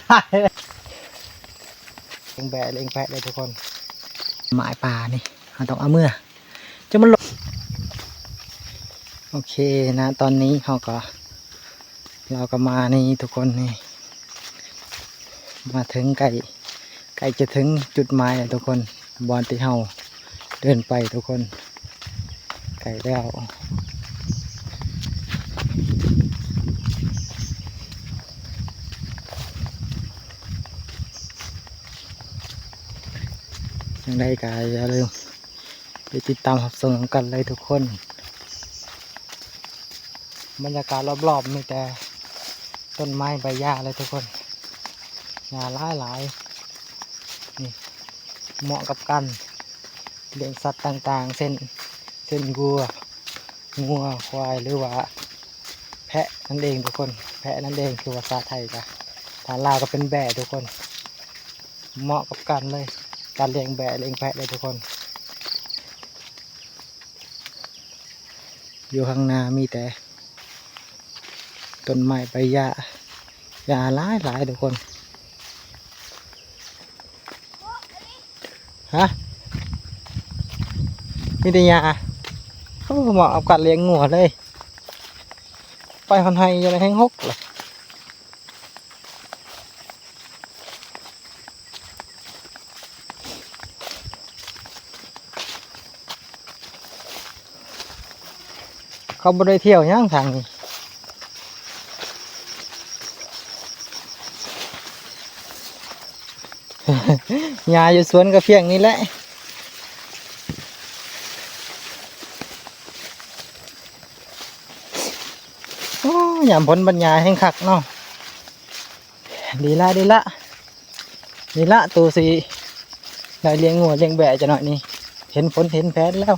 ถ่ายเลยเล็งแบะเล็งแพะเลยทุกคนหมายป่านี่เราต้องเอาเมื่อจะมันลงโอเคนะตอนนี้เราก็มานี่ทุกคนนี่มาถึงใกล้จะถึงจุดหมายแล้วทุกคนบอนที่เราเดินไปทุกคนไกลแล้วยังได้กายอย่าลืมไปติดตามรับชมกันเลยทุกคนบรรยากาศรอบๆมีแต่ต้นไม้ใบหญ้าเลยทุกคนหญ้าหลายนี่เหมาะกับการเลี้ยงสัตว์ต่างๆเช่นวัวควายหรือว่าแพะนั่นเองทุกคนแพะนั่นเองคือภาษาไทยจ้ะภาษาลาวก็เป็นแบะทุกคนเหมาะกับการเลยการเลี้ยงแบะเลี้ยงแพะเลยทุกคนอยู่ข้างหน้ามีแต่ต้นไม้ใบหญ้าหลายทุกคนฮะมีแต่หญ้าเหมาะกับการเลี้ยงงัวเลยไปฮอนไฮยังไงแห้งหกเลยเขาบ่ได้เที่ยวย่างทางนี้หญ้าอยู่สวนก็เพียงนี้แหละโอ้ยามผลบรรยายแห้งคักเนาะดีละตัวสีได้เลี้ยงงัวเลี้ยงแบะจะหน่อยนี่เห็นผลเห็นแผนแล้ว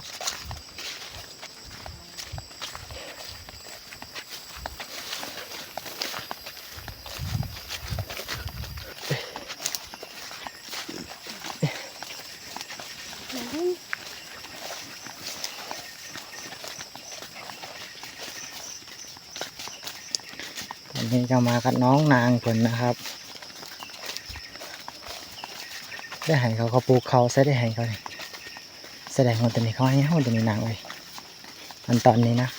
อันนี้จะมากับน้องนางคนนะครับได้ให้เขาปลูกเขาใส่ได้ให้เขาเลยแสดงว่าตัวนี้เขาให้เขาตัวนี้นางเลยตอนนี้นะ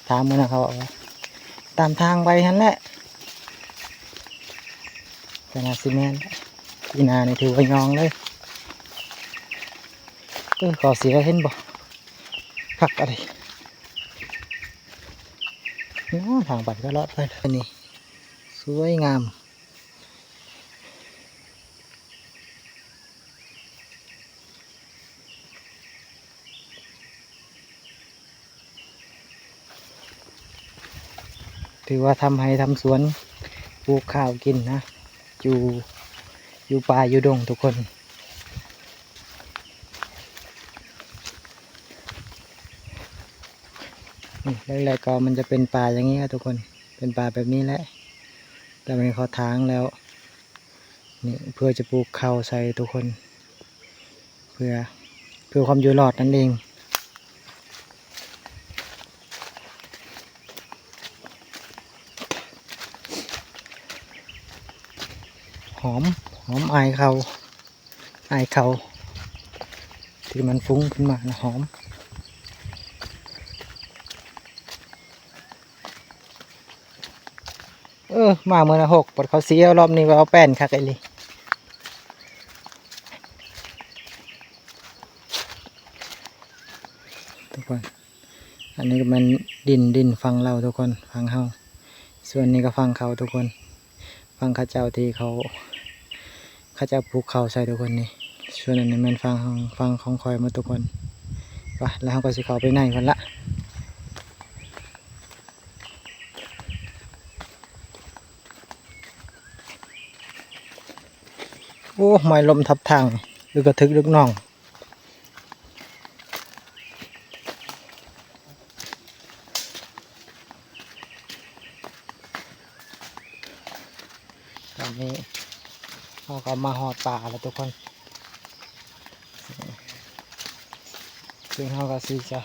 ถามมือนะเขาบอกว่าตามทางไปฮันแหละแต่นาซีเมนต์อีนานี่ถือว่ายองเลยขอเสียเห็นบ่พักอะไรทางไปก็ลอดไปเลยนี่สวยงามถือว่าทำให้ทำสวนปลูกข้าวกินนะอยู่ป่าอยู่ดงทุกคนแรกๆก็มันจะเป็นป่าอย่างนี้ครับทุกคนเป็นป่าแบบนี้แหละแต่มันเขาทางแล้วนี่เพื่อจะปลูกข้าวใส่ทุกคนเพื่อความอยู่รอดนั่นเองหอมอายเขาที่มันฟุ้งขึ้นมานะหอมมาเมื่อนะ6ปดเขาเสียรอบนี้ว่าเอาแป้นคักไอ้ลิทุกคนอันนี้ก็มันดินฟังเราทุกคนฟังเฮาส่วนนี้ก็ฟังเขาทุกคนฟังข้าเจ้าที่เขาปลูกเขาใส่ทุกคนนี่ส่วนอันนี้มันฟังของคอยมาทุกคนไปแล้วเขาก็สิเขาไปไหนกันละโอ้ไม้ลมทับทางหรือกระทึกลึกน่องตอนนี้เขาก็มาหอดป่าแล้วทุกคนซึ่งเขาก็สิจะ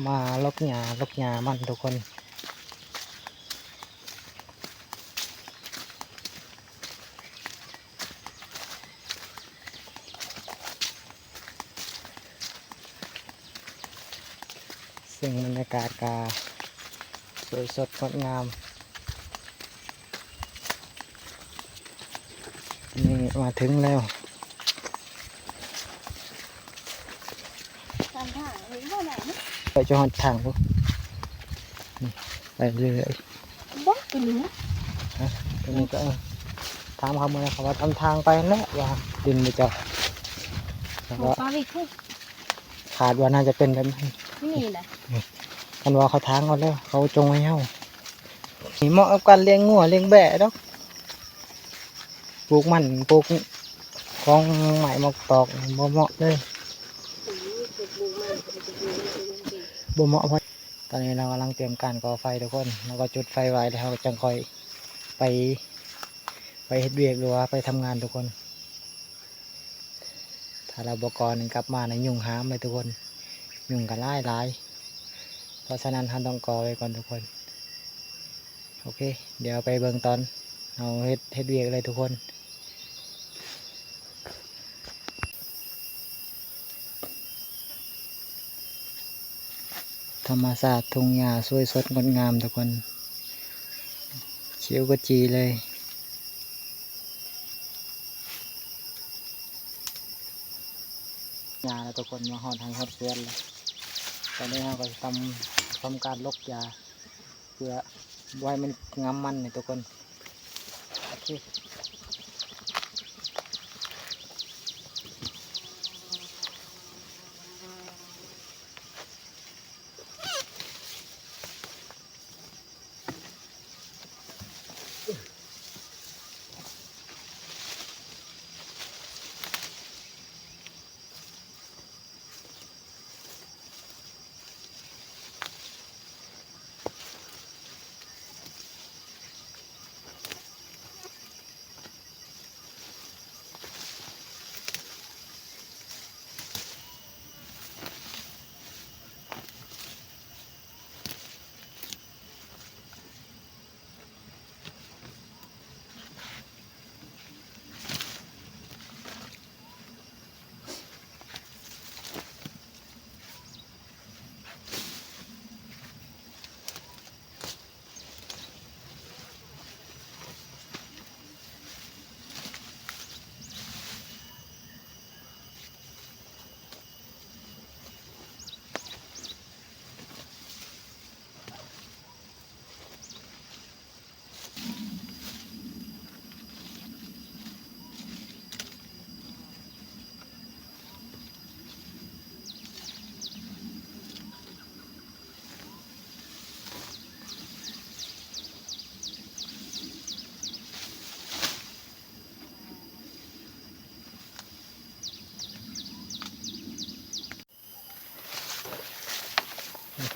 มาลกหญ้ามันทุกคน ซึ่งบรรยากาศกาสวยสดงดงามนี่มาถึงแล้ว ตามทางเห็นว่าไหนนะ ไปจอดทางพวกนี่ไปเรื่อย บ้าตัวนี้นะ ตรงนี้ก็ถามเขาเมื่อเขาว่าทำทางไปแล้วว่าดินไปจอดแล้ว หมู ก็ ปลาอีกคู่ ขาดว่าน่าจะเป็นแบบนั้น นี่แหละ กันว่าเขาทางเขาแล้วเขาจงไว้เฮานี่เหมาะกับการเลี้ยงงัวเลี้ยงแบะดอกปลูกมันปลูกของใหม่มอกตอกบ่เหมาะเลย เก็บบูมันจะเป็นบูมันเป็น บ่เหมาะเพราะตอนนี้เรากำลังเตรียมการก่อไฟทุกคนแล้วก็จุดไฟไว้แล้วเราจังคอยไปเฮ็ดเวียกหรือว่าไปทำงานทุกคน ถ้าเราบกรกลับมาในยุ่งหามเลยทุกคนยุ่งกันหลายเพราะฉะนั้นท่านต้องก่อไว้ก่อนทุกคนโอเคเดี๋ยวไปเบิ่งตอนเอาเฮ็ดเวียกเลยทุกคนธรรมศาสตร์ทุ่งหญ้าสวยสดงดงามทุกคนเขียวกจีเลยหญ้าแล้วทุกคนมาหอดทางหอดสวนเลยตอนนี้เราก็จะทำการลกหญ้าเพื่อไว้มันงามมันนี่ทุกคนโอเค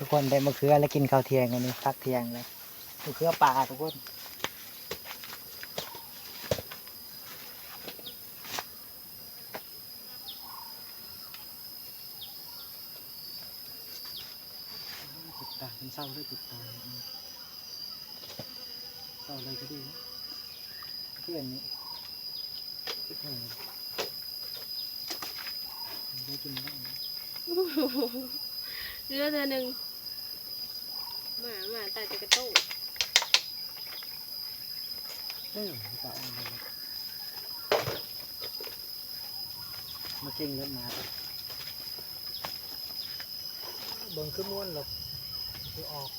ทุกคนได้มะเขือแล้วกินข้าวเที่ยงกันนี่พักเที่ยงเลยมะเขือป่าทุกคนติดตาเป็นเศร้าด้วยติดตาเศร้าเลยก็ดีเพื่อนนี่ได้กินบ้าง เรือเธอหนึ่งมาแต่จะกระโต้ tạo mà kinh lên mà bằng cứ muốn lục cứ ọt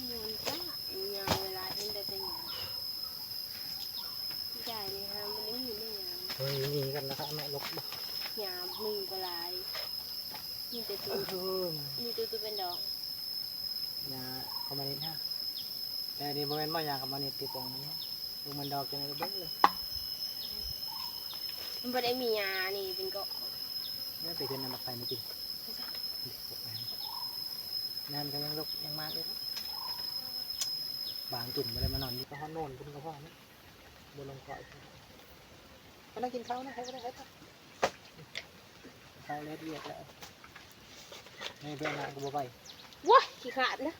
มันจ้ายาวเวลาเห็นได้แต่ยาวใหญ่เลยฮะมันไม่มีไม่ยาว thôi nhìnกันแล้วครับแม่ลก ยาวมือก็ลายมีแต่ตัวมีตัวเป็นดอก nhà có mà đến ha đây đi bên mà nhà có mà đến thì còn nữa lúc mình đọc cho này bớt rồi มันไม่ได้มียานี่เป็นก็ nếu phải trên này mặc phải mới chín nam cáiยังลกยังมากเลยครับบางจุ่มอะไรมานอนนี่ก็ห้องโน่นคุณก็พ่อนะบนลงเกาะก็นั่งกินข้าวนะใครก็ได้ครับข้าวเล็ดเรียกแล้วในเพื่อนก็บ่ไป ว้าขี้ขาดนะ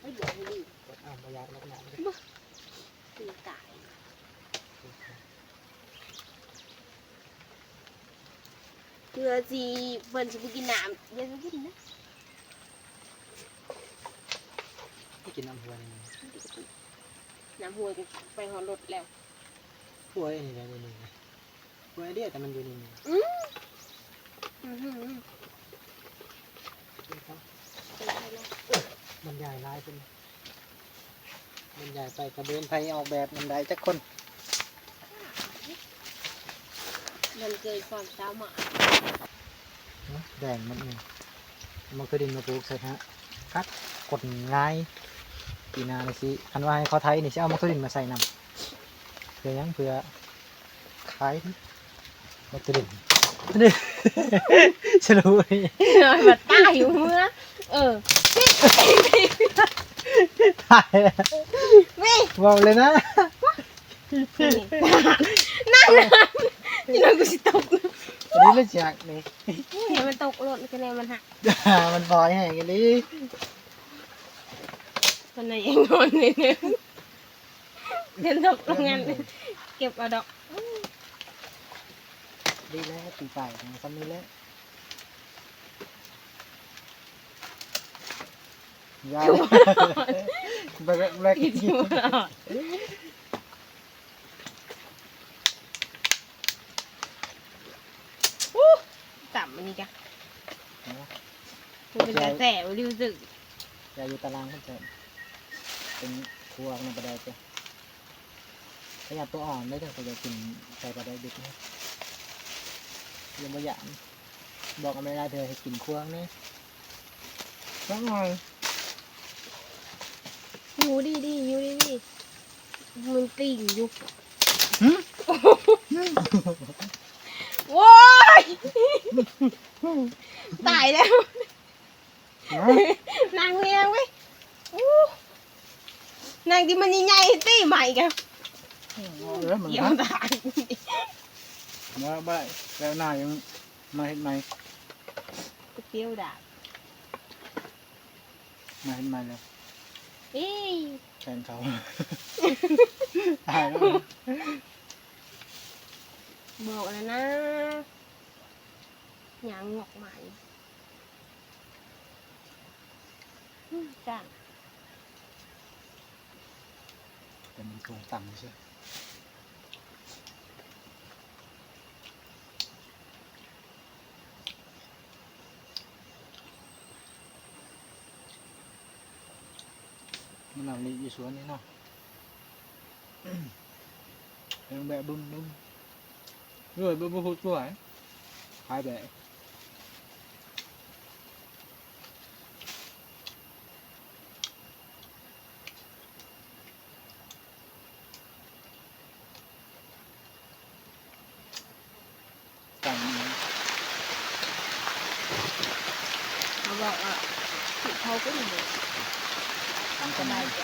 ไม่บอกไม่ดี อ้าวประหยัดลักหนาเลย ตีตาย พื่อสิเพิ่นสิไปกินน้ำเดี๋ยวจะกินนะ ที่กินน้ำหัวนี่ น้ำห้วยไปหอรถแล้ว หัวไอ้นี่นี่หัวไอเดียแต่มันอยู่นี่ อือหือ มันใหญ่ลายเป็นมันใหญ่ไปกระเบนไทยออกแบบมันได้จักคน มันเกิดความสามารถ แดงมันนี่มันคือดินมาปลูกใช่ฮะคัดกดง่ายปีนาเลยสิคันว่าให้เขาไทยนี่จะเอามาคือดินมาใส่นำเพื่อยังเพื่อขายมาคือดินนี่ฉันรู้นี่ มาตายอยู่เมื่อตายแล้ว ไม่ บอกเลยนะ นั่งที่นั่งกูสิตก อันนี้เลือดจากนี่ เห็นมันตกรถคะแนนมันหัก มันปล่อยแห้งกันดิ มันไหนยังนอนเลยเนี่ยเดินตกตรงนั้นเก็บเอาดอก ดีแล้วตีไปทางซ้ำนี้แล้วยาวแบกแบก กินอยู่ตลอดต่ำมันนี่จ้ะมันเป็นกระแสรู้สึก อย่าอยู่ตารางเขาจะเป็นครัวในประเดี๋ยวขยับตัวอ่อนได้แต่เขาจะกินใส่ประเดี๋ยวดึกนะยังไม่อยากบอกกันไม่ได้เธอให้กินครัวนี่สักหน่อย อยู่ดีอยู่ดีมันติ่งอยู่โว้ยตายแล้วนางเลี้ยงไว้นางที่มันใหญ่ๆตีใหม่กัน มัน เกี่ยวตาย มาบ่ายแล้วหน้ายังมาเห็นไหม เกี่ยวดาบ มาเห็นไหมแล้ว เอ้ย แฟนเขาตายแล้ว บอกแล้วนะหยังงอกใหม่จ้า แต่มันสูงต่ำใช่มันเอาลีอยู่สวนนี่เนาะยังแบบบึ้มrồi bơ bơ hút rồi hai bể tầm เขาบอกว่าผิดเขาก็มี ăn ส tầm บาย này ใจ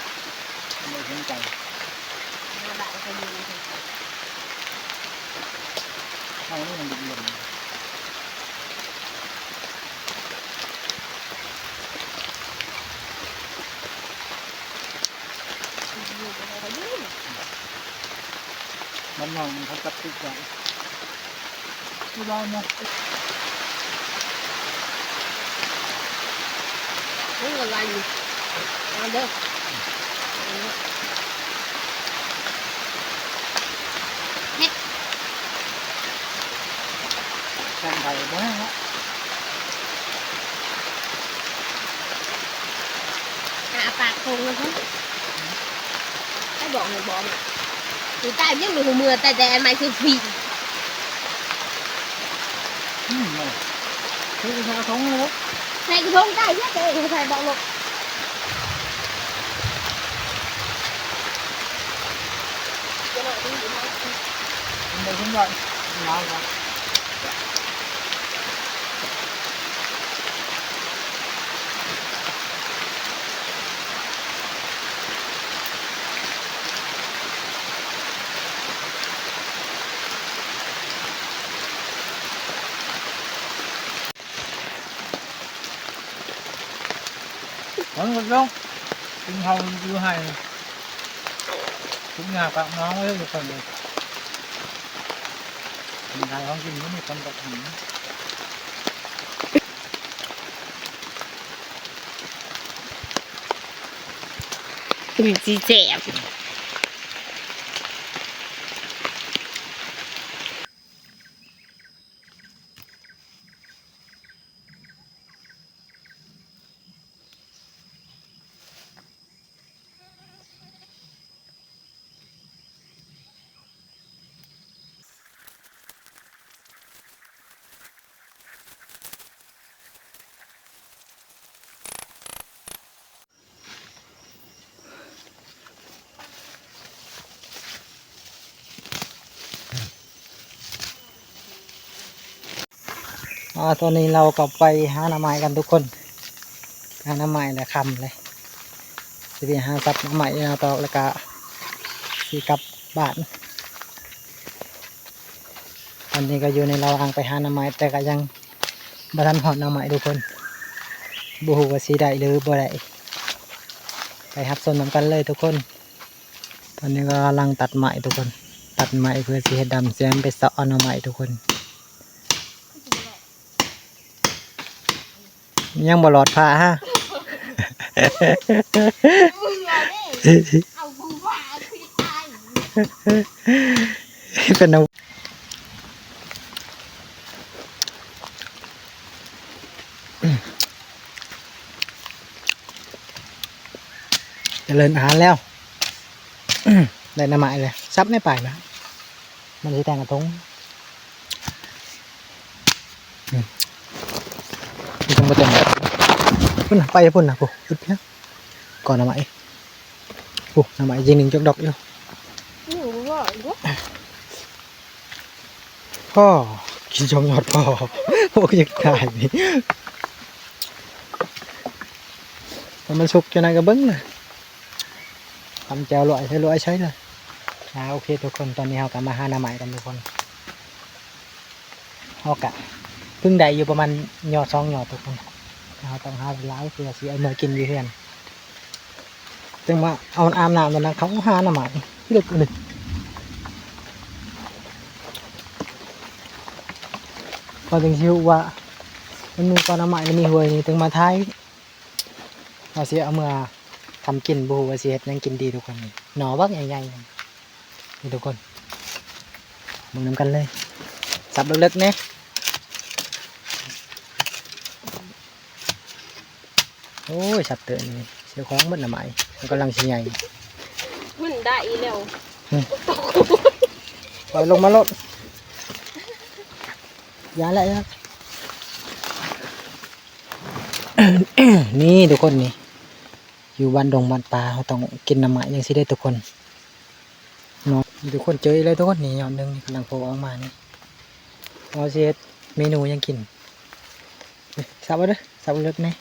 ไม่ถึงใจ มาได้ก็ดีเลย เอานี่มันดิ่งมันมองเขาจับติดใจไม่ได้นะ นี่อะไรอยู่มาเด้อ แข่งไทยบ้างละ ปากคงเลยครับให้บอกหนูบอกอ่ะtừ tại biết mình mưa tại tại màyคือผี này cái sao thống nữa này cái không tay nhất đấy phảiบอกlục đây cũng vậy ngon rồi vẫn được không tinh hồng như hay cũng nhà bạn nó mới được phần này mình hay không kinh những con độc hẳn มีจีแจ็บตอนนี้เราก็ไปหาหน่อไม้กันทุกคนหาหน่อไม้และคำเลยสิไปหาซับหน่อไม้เอาต่อแล้วก็สิกลับบ้านตอนนี้ก็อยู่ในระหว่างไปหาหน่อไม้แต่ก็ยังบ่ทันหอดหน่อไม้ทุกคนบ่ฮู้ว่าสิได้หรือบ่ได้ไปรับชมนำกันเลยทุกคนตอนนี้ก็กำลังตัดไม้ทุกคนตัดไม้เพื่อสิเฮ็ดดำเสียมไปเสาะเอาหน่อไม้ทุกคนยังบ่หลอดผ้าฮะ เอาบูว่าพี่ตาย เป็นเอาเจริญอาหารแล้ว ได้หน้ำไม้เลยซับไม่ไปนะมันจะแต่งกระทงนี่ต้องมาเต็มเลยพุ่นน่ะไปพุ่นนะปุ๊บเนี่ยก่อนหน้ำไม้ปุ๊บหน้ำไม้ยิงหนึ่งจกดอกอยู่ หนูว่าลูก พ่อกินชมยอดพ่อพวกยังตายนี่มันสุกจะนายกระเบิ้งเลยทำแจวลอยใช้ลอยใช้เลยโอเคทุกคนตอนนี้เรากลับมาหาหน้ำไม้กันทุกคนเรากะเพิ่งได้อยู่ประมาณหยอด2 หยอดทุกคนเราต้องหาเวลาเพื่อสิเอามากินอยู่เพื่อนจึงมาเอาอาบน้ำตอนนั้นเขาหาหน้ำไม้เลือกเลยพอถึงชิวว่ามันมีก้อนหน้ำไม้มันมีหวยนี่ถึงมาท้ายเราสิเอามาทำกินบูว่าสิเฮ็ดยังกินดีทุกคนนี่หน่อบักใหญ่ๆนี่ทุกคนมึงนำกันเลยสับเล็กๆเนี่ยโอ้ยสับเตือนนี่เสียของมันหน่อไม้มันกำลังสิใหญ่ มันได้อีแล้ว ปล่อยลงมาลดยาอะไรนะ นี่ทุกคนนี่อยู่บ้านดงบ้านป่าเราต้องกินน้ำไม้ยังสิได้ทุกคนเนาะทุกคนเจอเลยทุกคนนี่ยอดหนึงนี่กำลังโผล่ออกมานี่เราสิเฮ็ดเมนูยังกินสับเอาเด้อสับเอาเล็กนี่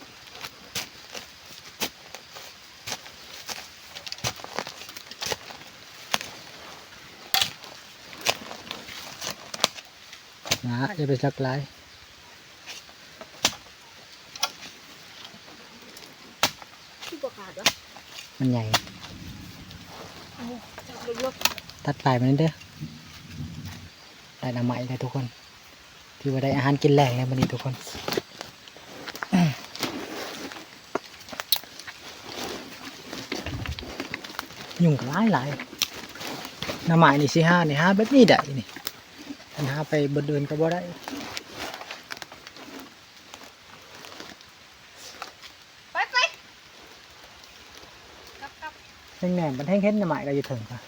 นะอย่าไปสักหลาย ที่ปวดขาดวะ มันใหญ่ จับลูก ตัดปลายมันเด้อได้น้ำไม้เลยทุกคนที่ว่าได้อาหารกินแรงแล้ววันนี้ทุกคนยุ่งกับหลายน้ำไม้นี่สิห้านี่ห้าแบบนี้ได้นี่มันห้าไปบนเดินก็บ่ได้ ไปกลับ แห้งแหนมมันแห้งเห็นน้ำไม้ก็อยู่ถึงค่ะ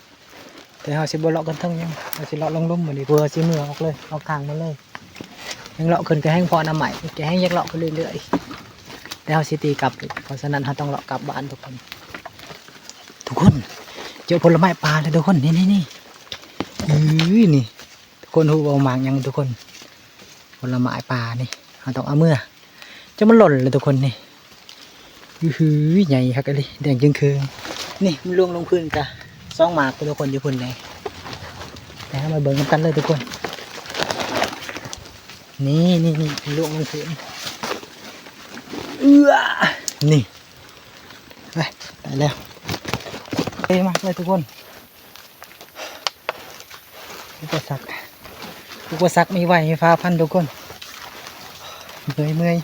แต่เราสิบ่เลาะกันทั้งยังเราสิเลาะลงลุ่มเหมือนนี้เพื่อสิมือออกเลยออกทางมันเลยยังเลาะขึ้นก็แห้งพอน้ำไม้จะแห้งยักเลาะขึ้นเรื่อยๆแล้วเราสิตีกลับอีกเพราะฉะนั้นเราต้องเลาะกลับบ้านทุกคนเจอผลไม้ปลาเลยทุกคนนี่นี่นี่ทุกคนหูเบาหมางยังทุกคนผลไม้ปลานี่เราต้องเอาเมื่อจะมันหล่นเลยทุกคนนี่ใหญ่ครับเลยแดงจึงคือนี่มันล่วงลงพื้นกะ2 หมากทุกคนอยู่พื้นเลยแต่มาเบิ่งกันเลยทุกคนนี่ล่วงลงพื้นนี่ไปได้แล้วเท่มากเลยทุกคนอุปสรรคมีไหวฟ้าพันทุกคนเมื่อย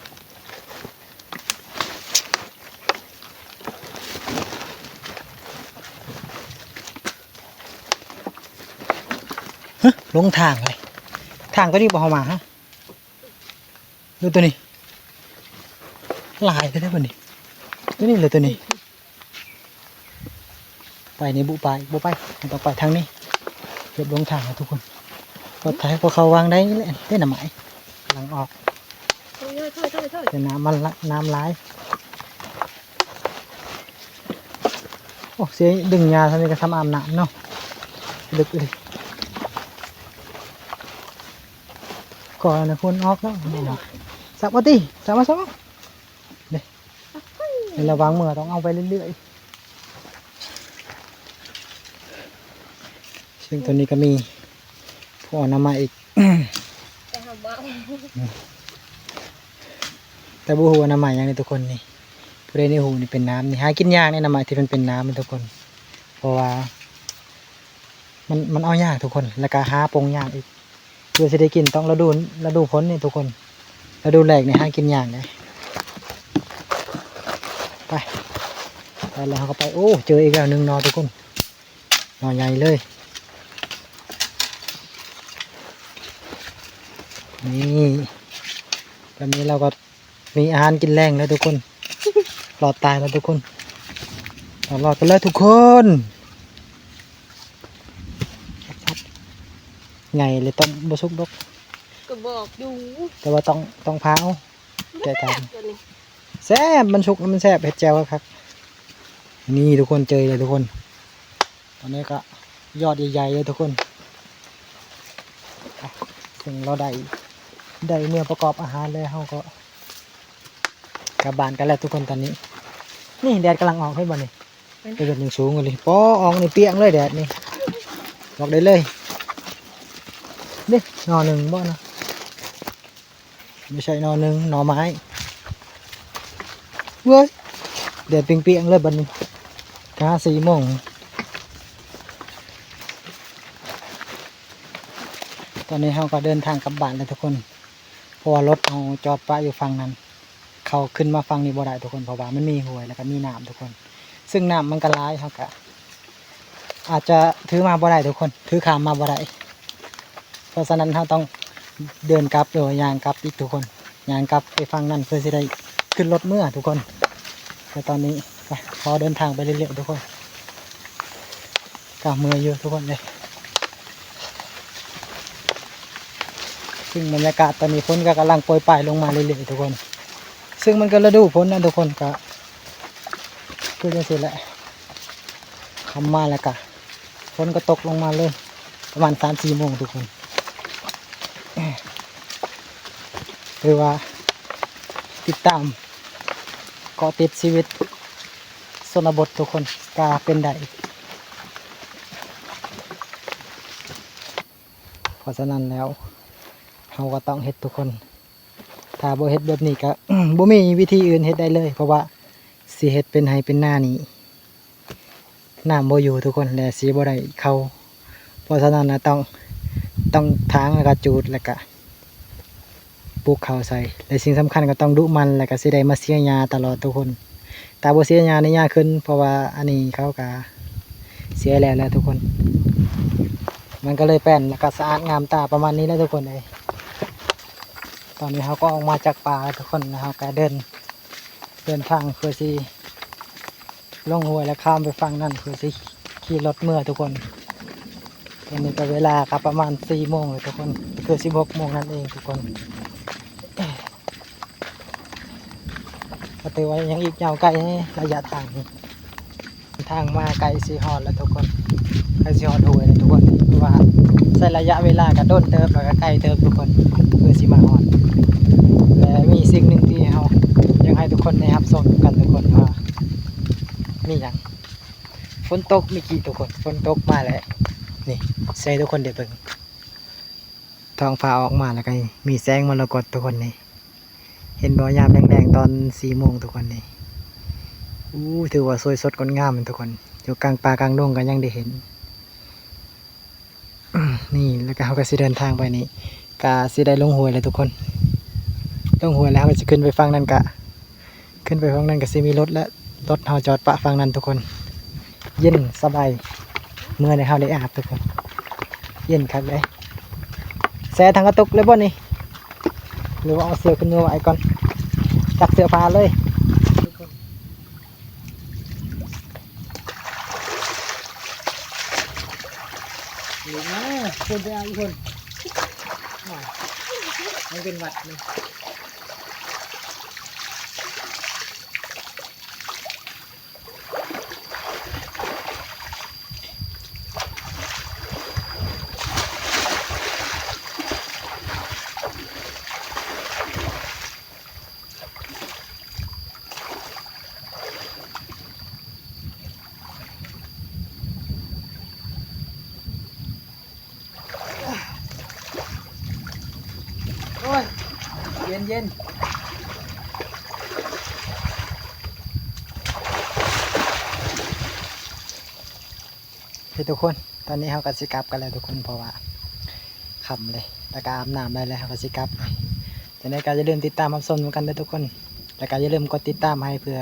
ลงทางเลยทางตัวนี้บ่เฮามาฮะดูตัวนี้ลายได้บ่นี่ตัวนี้เลยตัวนี้ไปนี่บุไปมันต้องไปทางนี้เก็บลงทางนะทุกคนปลอดภัยพอเขาวางได้เลยได้หน่อไม้หลังออก โถ่ แต่น้ำมันละน้ำร้ายโอ้เสียดึงยาทำไมก็ทำอาบน้ำเนาะลึกเลยก่อนนะคนออกแล้วนี่นะสับมาตีสับมาเดี๋ยวระวังมือต้องเอาไปเรื่อยๆซึ่งตัวนี้ก็มีพวกน้ำมาอีก แต่เขาบอก แต่บูฮูน้ำใหม่ยังในทุกคนนี่ผู้ใดในหูนี่เป็นน้ำนี่หากินยากเนี่ยน้ำใหม่ที่มันเป็นน้ำมันทุกคน เพราะว่ามันเอายากทุกคนแล้วก็หาปงยากอีกเพื่อจะได้กินต้องฤดูฝนนี่ทุกคนฤดูแล้งนี่หากินยากเลยไปแล้วเขาก็ไปโอ้เจออีกแล้วหนึ่งนอทุกคนนอใหญ่เลยนี่ตอนนี้เราก็มีอาหารกินแรงแล้วทุกคนรอดตายแล้วทุกคนรอดกันแล้วทุกคนไงเลยต้องบสุกดก ก็บอกอยู่ แต่ว่าต้องพาเอาแก่กัน ตัวนี้ แซ่บมันสุกแล้วมันแซ่บเผ็ดแจ่วครับนี่ทุกคนเจอเลยทุกคนตอนนี้ก็ยอดใหญ่ๆเลยทุกคนถึงเราได้เนื้อประกอบอาหารเลยเขาก็กลับบ้านกันแล้วทุกคนตอนนี้นี่แดดกำลังออกให้บ่นี่ไปจนถึงสูงเลยป้อออกในเปียงเลยแดดนี่บอกได้เลยนี่หน่อหนึ่งบ่นะไม่ใช่หน่อหนึ่งหน่อไม้เว้ยแดดเปียงๆเลยบัดนี้กา4 โมงตอนนี้เราก็เดินทางกลับบ้านแล้วทุกคนเพราะว่ารถเราจอดป้าอยู่ฝั่งนั้นเขาขึ้นมาฝั่งนี้บ่ได้ทุกคนเพราะว่ามันมีห้วยแล้วก็มีน้ำทุกคนซึ่งน้ำมันก็ร้ายเขาก็อาจจะถือมาบ่ได้ทุกคนถือขามมาบ่ได้เพราะฉะนั้นเราต้องเดินกลับโดยยางกลับอีกทุกคนยางกลับไปฝั่งนั้นเพื่อจะได้ขึ้นรถเมื่อทุกคนแต่ตอนนี้พอเดินทางไปเรื่อยๆทุกคนก็เมื่อยอยู่ทุกคนเลยซึ่งบรรยากาศตอนนี้ฝนก็กำลังโปรยปลายลงมาเรื่อยๆทุกคนซึ่งมันก็ฤดูฝนนะทุกคนก็คือจะเสร็จแล้วคำมาแล้วก็ฝนก็ตกลงมาเลยประมาณ3-4 โมงทุกคนหรือว่าติดตามเกาะติดชีวิตชนบททุกคนก็เป็นได้เพราะฉะนั้นแล้วเราก็ต้องเฮ็ดทุกคนถ้าบ่เฮ็ดแบบนี้ก็ บ่มีวิธีอื่นเฮ็ดได้เลยเพราะว่าสิเฮ็ดเป็นให้เป็นหน้านี้น้ำบ่อยู่ทุกคนและสิบ่ได้เข้าเพราะฉะนั้นนะต้องทางแล้วก็จูดแล้วก็ปลูกข้าวใส่และสิ่งสำคัญก็ต้องดุมันแล้วก็สิได้มาเสียหญ้าตลอดทุกคนถ้าบ่เสียหญ้านี่หญ้าขึ้นเพราะว่าอันนี้เขาก็เสียแล้วทุกคนมันก็เลยแป้นแล้วก็สะอาดงามตาประมาณนี้แล้วทุกคนเลยตอนนี้เขาก็ออกมาจากป่าทุกคนนะครับก็เดินทางเพื่อสิลงห้วยแล้วข้ามไปฝั่งนั่นเพื่อสิขี่รถเมื่อทุกคนตอนนี้ก็เวลาครับประมาณ4 โมงเลยทุกคนคือ16 โมงนั่นเองทุกคนก็ถือว่ายังอีกยาวไกลระยะทางนี้ทางมาไกลสีหอดแล้วทุกคนไกลสีหอดห้วยเลยทุกคนเพราะว่าใช้ระยะเวลาก็โดนเติบแล้วก็ใกล้เติบทุกคนเพื่อสิมาหอดและมีสิ่งหนึ่งที่เรายังให้ทุกคนได้รับชมกันทุกคนว่ามีอย่างฝนตกมีกี่ทุกคนฝนตกมาแล้วนี่ใส่ทุกคนเดี๋ยวเบิ่งท้องฟ้าออกมาแล้วก็มีแสงมรกตทุกคนนี่เห็นบ่ยามแดงๆตอน4 โมงทุกคนนี่ถือว่าสวยสดงดงามทุกคนอยู่กลางป่ากลางดงกันยังได้เห็น นี่แล้วก็เขาก็สิเดินทางไปนี่ก็สิได้ลงห้วยเลยทุกคนลงห้วยแล้วก็จะขึ้นไปฟังนั่นกะขึ้นไปฟังนั่นก็สิมีรถและรถเขาจอดปะฟังนั่นทุกคนเย็นสบายเมื่อในเขาได้อาบทุกคนเย็นครับเลย แซ่ทางกระตุกเลยบ่นี่หรือว่าเอาเสือขึ้นมาไว้ก่อนจักเสือพาเลยหรือนะคนไปเอาอีกคนมันเป็นหวัดนี่โอ้ยเย็นเย็นพี่ทุกคนตอนนี้เขาก็สิกลับกันแล้วทุกคนเพราะว่าค่ำเลยตะกอาบน้ำได้แล้วเขาก็สิกลับแต่ในการอย่าลืมติดตามรับชมกันด้วยทุกคนแต่การอย่าลืมกดติดตามให้เพื่อ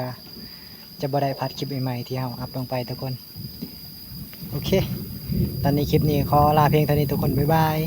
จะบ่ได้พลาดคลิปใหม่ๆที่เราอัพลงไปทุกคนโอเคตอนนี้คลิปนี้ขอลาเพียงเท่านี้ทุกคนบ๊ายบาย